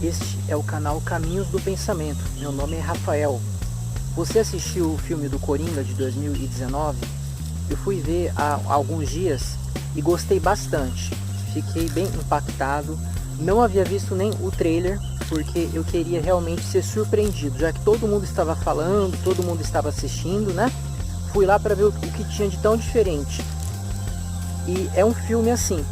Este é o canal Caminhos do Pensamento. Meu nome é Rafael. Você assistiu o filme do Coringa de 2019? Eu fui ver há alguns dias e gostei bastante. Fiquei bem impactado. Não havia visto nem o trailer, porque eu queria realmente ser surpreendido, já que todo mundo estava falando, todo mundo estava assistindo, né? Fui lá para ver o que tinha de tão diferente. E é um filme assim,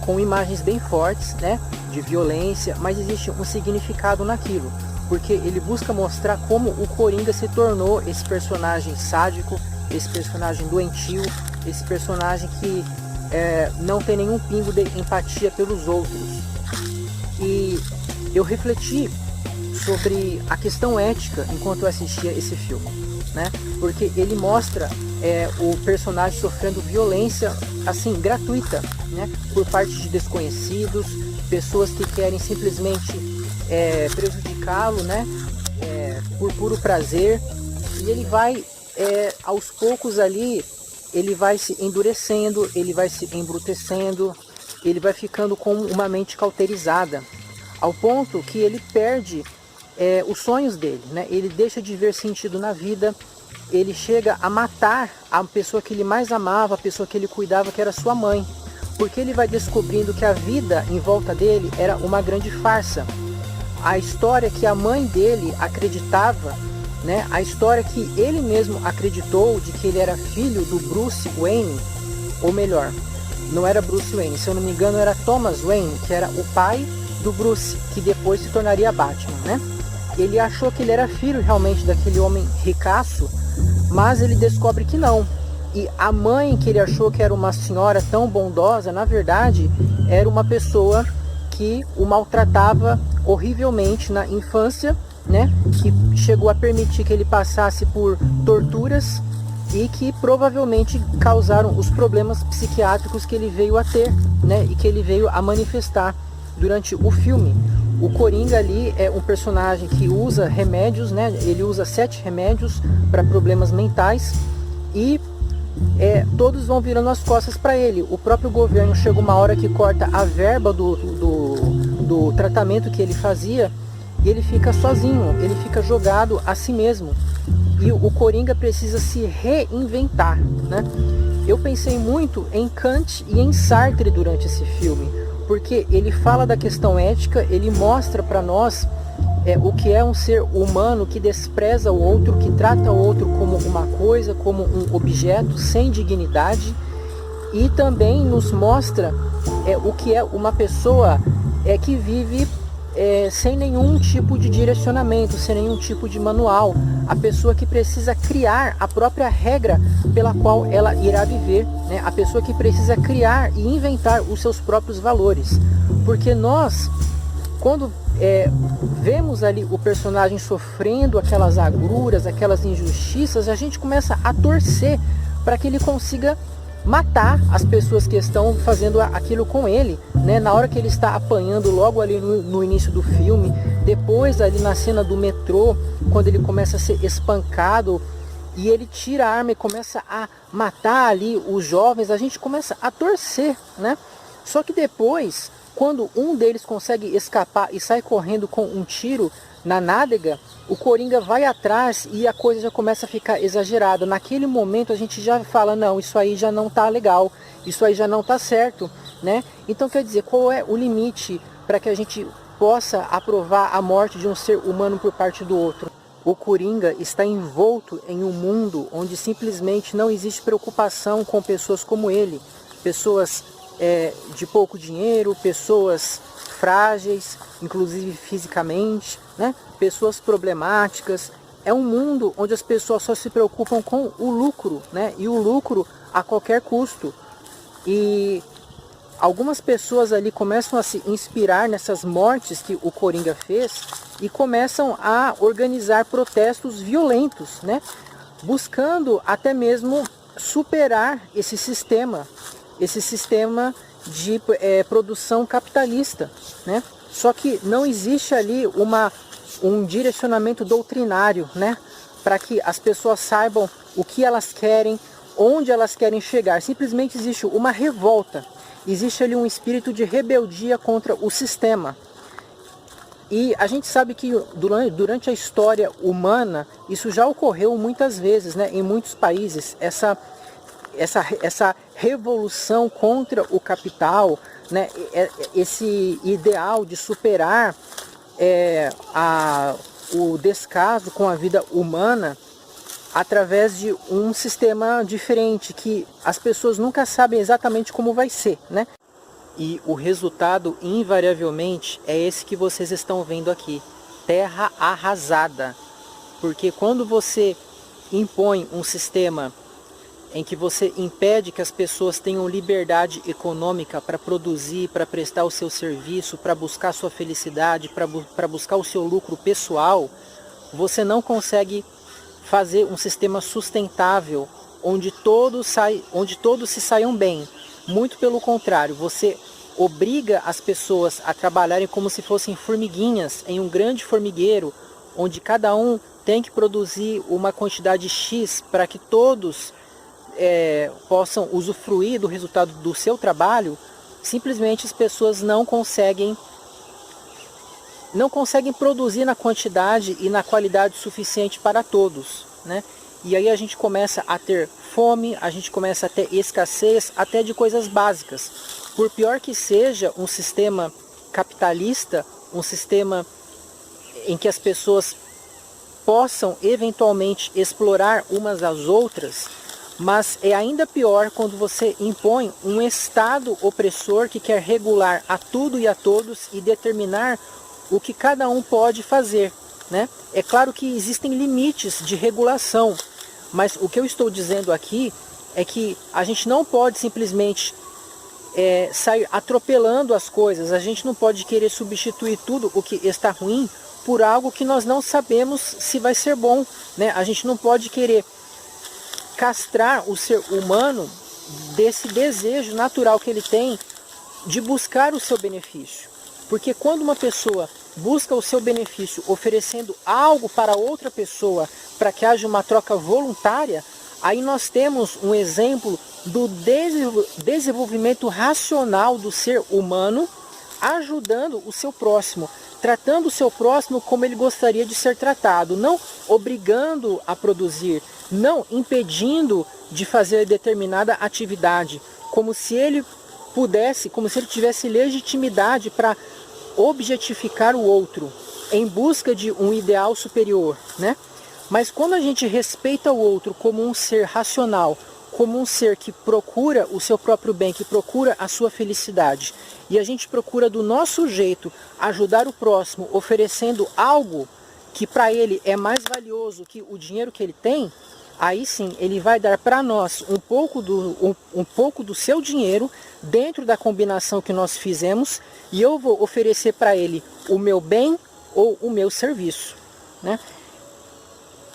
com imagens bem fortes, né, de violência, mas existe um significado naquilo, porque ele busca mostrar como o Coringa se tornou esse personagem sádico, esse personagem doentio, esse personagem que não tem nenhum pingo de empatia pelos outros. E eu refleti sobre a questão ética enquanto eu assistia esse filme, né, porque ele mostra o personagem sofrendo violência assim gratuita, né, por parte de desconhecidos, pessoas que querem simplesmente prejudicá-lo, né, por puro prazer. E ele vai aos poucos ali, ele vai se endurecendo, ele vai se embrutecendo, ele vai ficando com uma mente cauterizada, ao ponto que ele perde os sonhos dele, né? Ele deixa de ver sentido na vida. Ele chega a matar a pessoa que ele mais amava, a pessoa que ele cuidava, que era sua mãe, porque ele vai descobrindo que a vida em volta dele era uma grande farsa. A história que a mãe dele acreditava, né, a história que ele mesmo acreditou de que ele era filho do Bruce Wayne, ou melhor, não era Bruce Wayne, se eu não me engano era Thomas Wayne, que era o pai do Bruce, que depois se tornaria Batman, né? Ele achou que ele era filho realmente daquele homem ricaço, mas ele descobre que não. E a mãe que ele achou que era uma senhora tão bondosa, na verdade, era uma pessoa que o maltratava horrivelmente na infância, né? Que chegou a permitir que ele passasse por torturas e que provavelmente causaram os problemas psiquiátricos que ele veio a ter, né? E que ele veio a manifestar durante o filme. O Coringa ali é um personagem que usa remédios, né? Ele usa 7 remédios para problemas mentais e todos vão virando as costas para ele. O próprio governo chega uma hora que corta a verba do tratamento que ele fazia e ele fica sozinho, ele fica jogado a si mesmo. E o Coringa precisa se reinventar, né? Eu pensei muito em Kant e em Sartre durante esse filme, porque ele fala da questão ética, ele mostra para nós o que é um ser humano que despreza o outro, que trata o outro como uma coisa, como um objeto, sem dignidade, e também nos mostra o que é uma pessoa que vive sem nenhum tipo de direcionamento, sem nenhum tipo de manual, a pessoa que precisa criar a própria regra pela qual ela irá viver, né? A pessoa que precisa criar e inventar os seus próprios valores, porque nós, quando vemos ali o personagem sofrendo aquelas agruras, aquelas injustiças, a gente começa a torcer para que ele consiga matar as pessoas que estão fazendo aquilo com ele, né? Na hora que ele está apanhando logo ali no início do filme, depois ali na cena do metrô, quando ele começa a ser espancado e ele tira a arma e começa a matar ali os jovens, a gente começa a torcer, né? Só que depois, quando um deles consegue escapar e sai correndo com um tiro na nádega, o Coringa vai atrás e a coisa já começa a ficar exagerada. Naquele momento a gente já fala, não, isso aí já não tá legal, isso aí já não tá certo, né? Então quer dizer, qual é o limite para que a gente possa aprovar a morte de um ser humano por parte do outro? O Coringa está envolto em um mundo onde simplesmente não existe preocupação com pessoas como ele, pessoas de pouco dinheiro, pessoas frágeis, inclusive fisicamente, né? Pessoas problemáticas. É um mundo onde as pessoas só se preocupam com o lucro, né? E o lucro a qualquer custo. E algumas pessoas ali começam a se inspirar nessas mortes que o Coringa fez e começam a organizar protestos violentos, né? Buscando até mesmo superar esse sistema de produção capitalista, né? Só que não existe ali um direcionamento doutrinário, né? Para que as pessoas saibam o que elas querem, onde elas querem chegar. Simplesmente existe uma revolta, existe ali um espírito de rebeldia contra o sistema. E a gente sabe que durante a história humana, isso já ocorreu muitas vezes, né? Em muitos países, essa revolução contra o capital, né? Esse ideal de superar o descaso com a vida humana através de um sistema diferente, que as pessoas nunca sabem exatamente como vai ser, né? E o resultado, invariavelmente, é esse que vocês estão vendo aqui. Terra arrasada. Porque quando você impõe um sistema em que você impede que as pessoas tenham liberdade econômica para produzir, para prestar o seu serviço, para buscar sua felicidade, para buscar o seu lucro pessoal, você não consegue fazer um sistema sustentável onde todos se saiam bem. Muito pelo contrário, você obriga as pessoas a trabalharem como se fossem formiguinhas em um grande formigueiro, onde cada um tem que produzir uma quantidade X para que todos possam usufruir do resultado do seu trabalho. Simplesmente as pessoas não conseguem produzir na quantidade e na qualidade suficiente para todos, né? E aí a gente começa a ter fome, a gente começa a ter escassez até de coisas básicas. Por pior que seja um sistema capitalista, um sistema em que as pessoas possam eventualmente explorar umas às outras, mas é ainda pior quando você impõe um Estado opressor que quer regular a tudo e a todos e determinar o que cada um pode fazer, né? É claro que existem limites de regulação, mas o que eu estou dizendo aqui é que a gente não pode simplesmente sair atropelando as coisas. A gente não pode querer substituir tudo o que está ruim por algo que nós não sabemos se vai ser bom, né? A gente não pode querer castrar o ser humano desse desejo natural que ele tem de buscar o seu benefício. Porque quando uma pessoa busca o seu benefício oferecendo algo para outra pessoa para que haja uma troca voluntária, aí nós temos um exemplo do desenvolvimento racional do ser humano, ajudando o seu próximo, tratando o seu próximo como ele gostaria de ser tratado, não obrigando a produzir, não impedindo de fazer determinada atividade, como se ele tivesse legitimidade para objetificar o outro em busca de um ideal superior, né? Mas quando a gente respeita o outro como um ser racional, como um ser que procura o seu próprio bem, que procura a sua felicidade, e a gente procura do nosso jeito ajudar o próximo, oferecendo algo que para ele é mais valioso que o dinheiro que ele tem, aí sim ele vai dar para nós um pouco do seu dinheiro dentro da combinação que nós fizemos, e eu vou oferecer para ele o meu bem ou o meu serviço, né?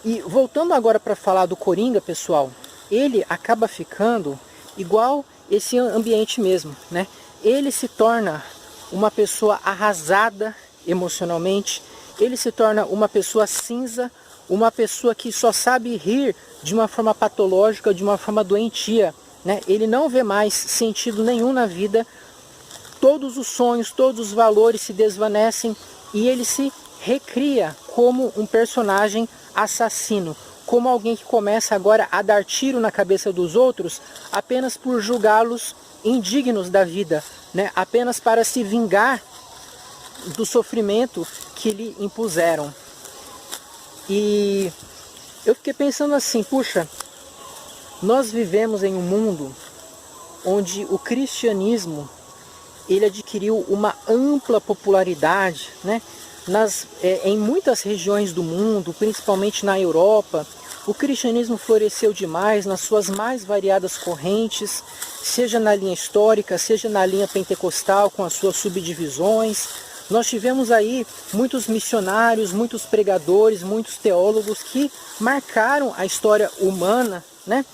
E voltando agora para falar do Coringa, pessoal, ele acaba ficando igual esse ambiente mesmo, né? Ele se torna uma pessoa arrasada emocionalmente, ele se torna uma pessoa cinza, uma pessoa que só sabe rir de uma forma patológica, de uma forma doentia, né? Ele não vê mais sentido nenhum na vida, todos os sonhos, todos os valores se desvanecem e ele se recria como um personagem assassino, como alguém que começa agora a dar tiro na cabeça dos outros apenas por julgá-los indignos da vida, né? Apenas para se vingar do sofrimento que lhe impuseram. E eu fiquei pensando assim, puxa, nós vivemos em um mundo onde o cristianismo ele adquiriu uma ampla popularidade, né? Em muitas regiões do mundo, principalmente na Europa, o cristianismo floresceu demais nas suas mais variadas correntes, seja na linha histórica, seja na linha pentecostal, com as suas subdivisões. Nós tivemos aí muitos missionários, muitos pregadores, muitos teólogos que marcaram a história humana, né?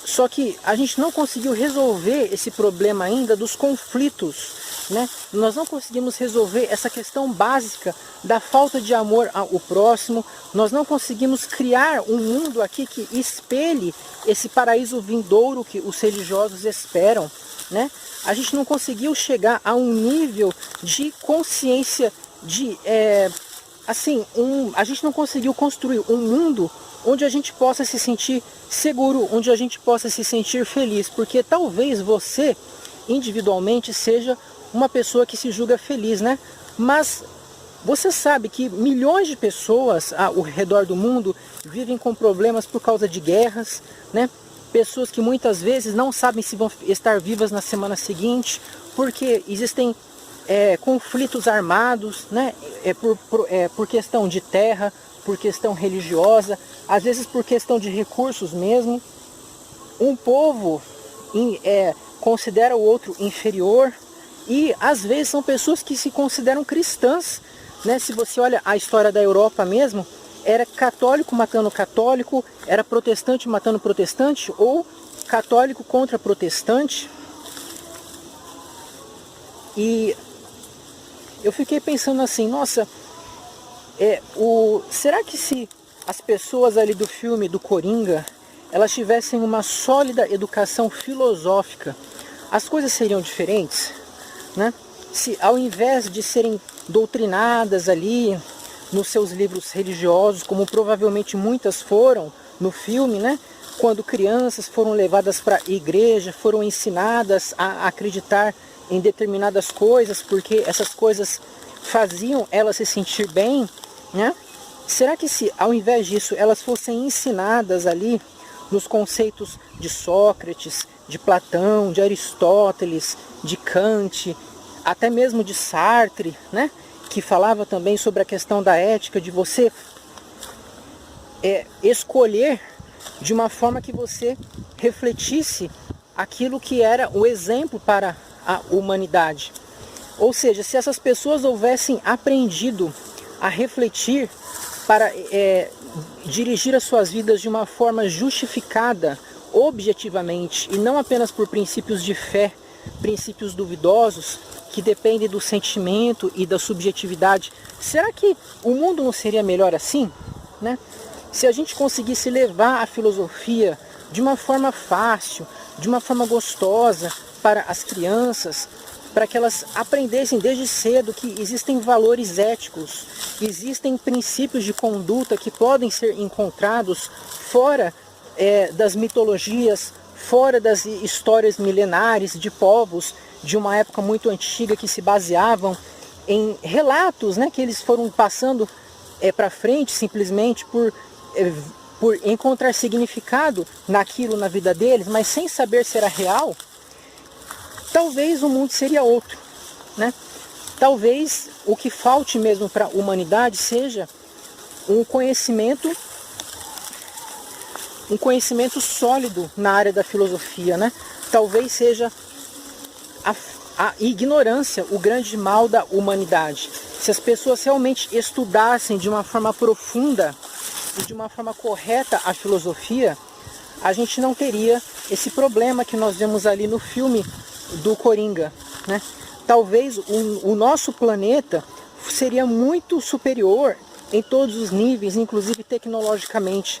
Só que a gente não conseguiu resolver esse problema ainda dos conflitos, né? Nós não conseguimos resolver essa questão básica da falta de amor ao próximo. Nós não conseguimos criar um mundo aqui que espelhe esse paraíso vindouro que os religiosos esperam. né? A gente não conseguiu chegar a um nível de consciência, a gente não conseguiu construir um mundo onde a gente possa se sentir seguro, onde a gente possa se sentir feliz, porque talvez você, individualmente, seja uma pessoa que se julga feliz, né? Mas você sabe que milhões de pessoas ao redor do mundo vivem com problemas por causa de guerras, né? Pessoas que muitas vezes não sabem se vão estar vivas na semana seguinte, porque existem conflitos armados, né? Por questão de terra, por questão religiosa, às vezes por questão de recursos mesmo. Um povo considera o outro inferior, e às vezes são pessoas que se consideram cristãs, né? Se você olha a história da Europa mesmo, era católico matando católico, era protestante matando protestante, ou católico contra protestante. E eu fiquei pensando assim, nossa, será que se as pessoas ali do filme do Coringa, elas tivessem uma sólida educação filosófica, as coisas seriam diferentes, né? Se ao invés de serem doutrinadas ali nos seus livros religiosos, como provavelmente muitas foram no filme, né? Quando crianças foram levadas para a igreja, foram ensinadas a acreditar em determinadas coisas, porque essas coisas faziam elas se sentir bem, né? Será que se ao invés disso elas fossem ensinadas ali nos conceitos de Sócrates, de Platão, de Aristóteles, de Kant, até mesmo de Sartre, né? Que falava também sobre a questão da ética, de você escolher de uma forma que você refletisse aquilo que era o exemplo para a humanidade. Ou seja, se essas pessoas houvessem aprendido a refletir para dirigir as suas vidas de uma forma justificada, objetivamente, e não apenas por princípios de fé, princípios duvidosos, que dependem do sentimento e da subjetividade, será que o mundo não seria melhor assim, né? Se a gente conseguisse levar a filosofia de uma forma fácil, de uma forma gostosa para as crianças, para que elas aprendessem desde cedo que existem valores éticos, existem princípios de conduta que podem ser encontrados fora das mitologias, fora das histórias milenares de povos de uma época muito antiga que se baseavam em relatos, né, que eles foram passando para frente simplesmente por encontrar significado naquilo na vida deles, mas sem saber se era real. Talvez o mundo seria outro, né? Talvez o que falte mesmo para a humanidade seja um conhecimento sólido na área da filosofia, né? Talvez seja a ignorância o grande mal da humanidade. Se as pessoas realmente estudassem de uma forma profunda e de uma forma correta a filosofia, a gente não teria esse problema que nós vemos ali no filme do Coringa, né? Talvez o nosso planeta seria muito superior em todos os níveis, inclusive tecnologicamente.